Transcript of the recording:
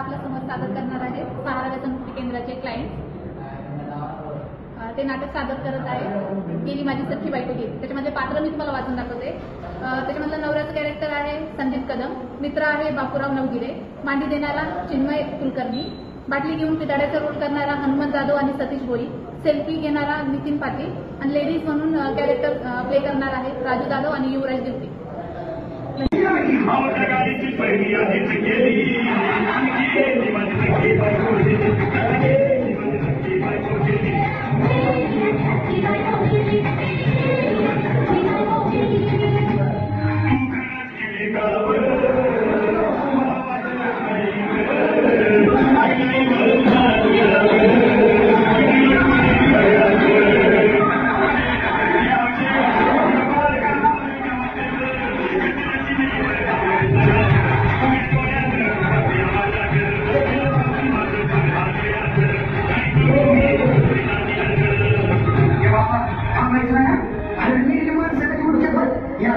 आपल्या समोर सादर करणार आहे सहारा व्यसनमुक्ती केंद्राचे क्लायंट. ते नाटक सादर करत आहे गेली माझी सख्खी बायको गेली. त्याच्यामध्ये पात्र मी तुम्हाला वाचून दाखवते. त्याच्यामधलं नवऱ्याचं कॅरेक्टर आहे संदीप कदम, मित्र आहे बापूराव नवगिरे, मांडी देणारा चिन्मय कुलकर्णी, बाटली घेऊन पिटाड्याचा रोल करणारा हनुमंत जाधव आणि सतीश भोई, सेल्फी घेणारा नितीन पाटील आणि लेडीज म्हणून कॅरेक्टर प्ले करणार आहे राजू जाधव आणि युवराज देवते. या